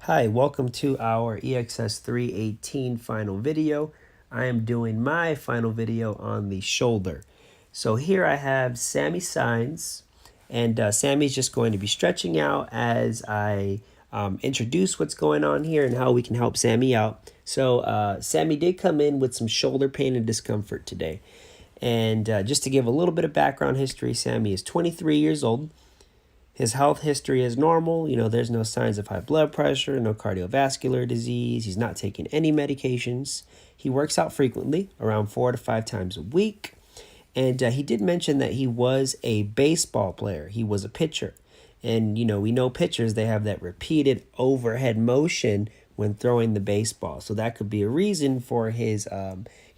Hi, welcome to our EXS 318 final video. I am doing my final video on the shoulder. So here I have Sammy Signs, and Sammy's just going to be stretching out as I introduce what's going on here and how we can help Sammy out. So Sammy did come in with some shoulder pain and discomfort today. And just to give a little bit of background history, Sammy is 23 years old. His health history is normal. There's no signs of high blood pressure, no cardiovascular disease. He's not taking any medications. He works out frequently, around 4 to 5 times a week. And he did mention that he was a baseball player. He was a pitcher. And, we know pitchers, they have that repeated overhead motion when throwing the baseball. So that could be a reason for his,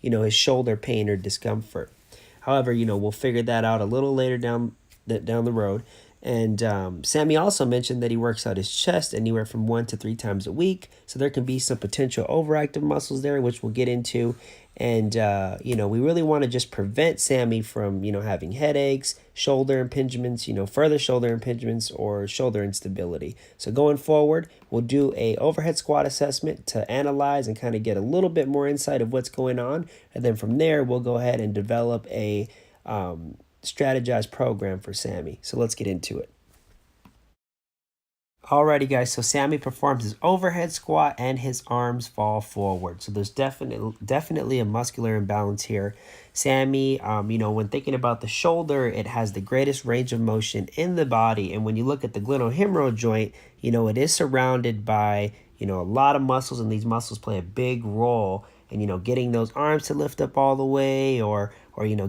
his shoulder pain or discomfort. However, we'll figure that out a little later down the road. And Sammy also mentioned that he works out his chest anywhere from 1 to 3 times a week. So there can be some potential overactive muscles there, which we'll get into. And, we really want to just prevent Sammy from, having headaches, shoulder impingements, further shoulder impingements or shoulder instability. So going forward, we'll do a overhead squat assessment to analyze and kind of get a little bit more insight of what's going on. And then from there, we'll go ahead and develop a strategized program for Sammy. So let's get into it. Alrighty guys, so Sammy performs his overhead squat and his arms fall forward. So there's definitely a muscular imbalance here. Sammy, when thinking about the shoulder, it has the greatest range of motion in the body. And when you look at the glenohumeral joint, it is surrounded by, a lot of muscles, and these muscles play a big role in, getting those arms to lift up all the way or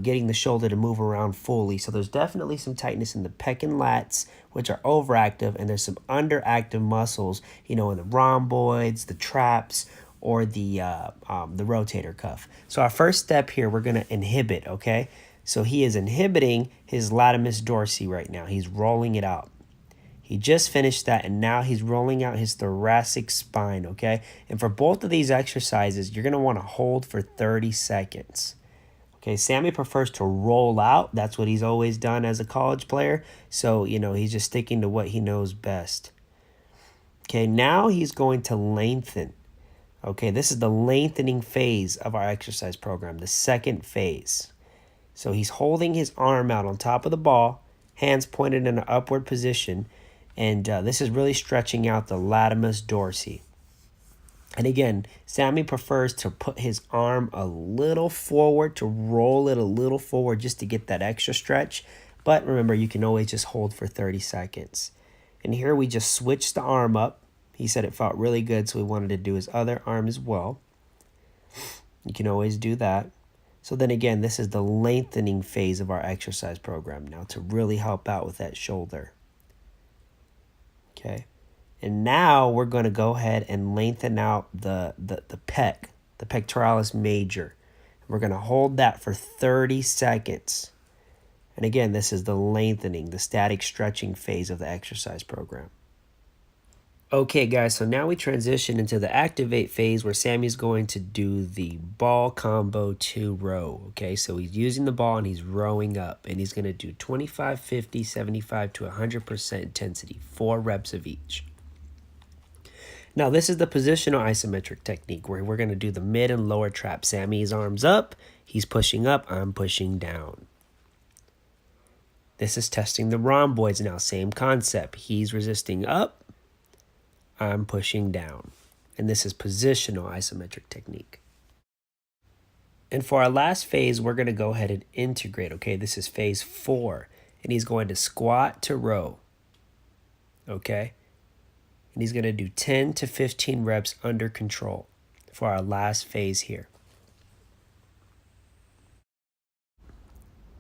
getting the shoulder to move around fully. So there's definitely some tightness in the pec and lats, which are overactive, and there's some underactive muscles, in the rhomboids, the traps, or the rotator cuff. So our first step here, we're going to inhibit, okay? So he is inhibiting his latimus dorsi right now. He's rolling it out. He just finished that, and now he's rolling out his thoracic spine, okay? And for both of these exercises, you're going to want to hold for 30 seconds. Okay, Sammy prefers to roll out. That's what he's always done as a college player. So, he's just sticking to what he knows best. Okay, now he's going to lengthen. Okay, this is the lengthening phase of our exercise program, the second phase. So he's holding his arm out on top of the ball, hands pointed in an upward position, and this is really stretching out the latimus dorsi. And again, Sammy prefers to put his arm a little forward, to roll it a little forward just to get that extra stretch. But remember, you can always just hold for 30 seconds. And here we just switched the arm up. He said it felt really good, so we wanted to do his other arm as well. You can always do that. So then again, this is the lengthening phase of our exercise program now to really help out with that shoulder. Okay. And now we're going to go ahead and lengthen out the pectoralis major. We're going to hold that for 30 seconds. And again, this is the lengthening, the static stretching phase of the exercise program. Okay, guys, so now we transition into the activate phase where Sammy's going to do the ball combo to row. Okay, so he's using the ball and he's rowing up. And he's going to do 25, 50, 75 to 100% intensity, 4 reps of each. Now, this is the positional isometric technique where we're going to do the mid and lower trap. Sammy's arms up, he's pushing up, I'm pushing down. This is testing the rhomboids now, same concept. He's resisting up, I'm pushing down. And this is positional isometric technique. And for our last phase, we're going to go ahead and integrate. Okay, this is phase 4. And he's going to squat to row. Okay. And he's going to do 10 to 15 reps under control for our last phase here.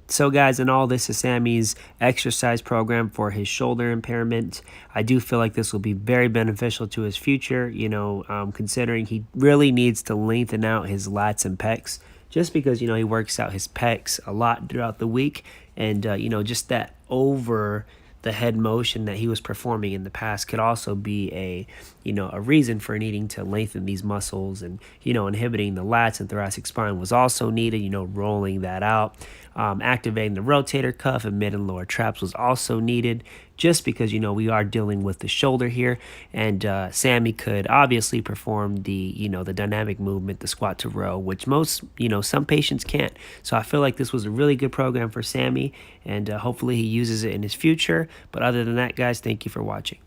So guys, in all, this is Sammy's exercise program for his shoulder impairment. I do feel like this will be very beneficial to his future, considering he really needs to lengthen out his lats and pecs, just because, he works out his pecs a lot throughout the week. And, just that over the head motion that he was performing in the past could also be a reason for needing to lengthen these muscles. And, inhibiting the lats and thoracic spine was also needed, rolling that out. Activating the rotator cuff and mid and lower traps was also needed just because, we are dealing with the shoulder here. And Sammy could obviously perform the dynamic movement, the squat to row, which most, some patients can't. So I feel like this was a really good program for Sammy, and hopefully he uses it in his future. But other than that, guys, thank you for watching.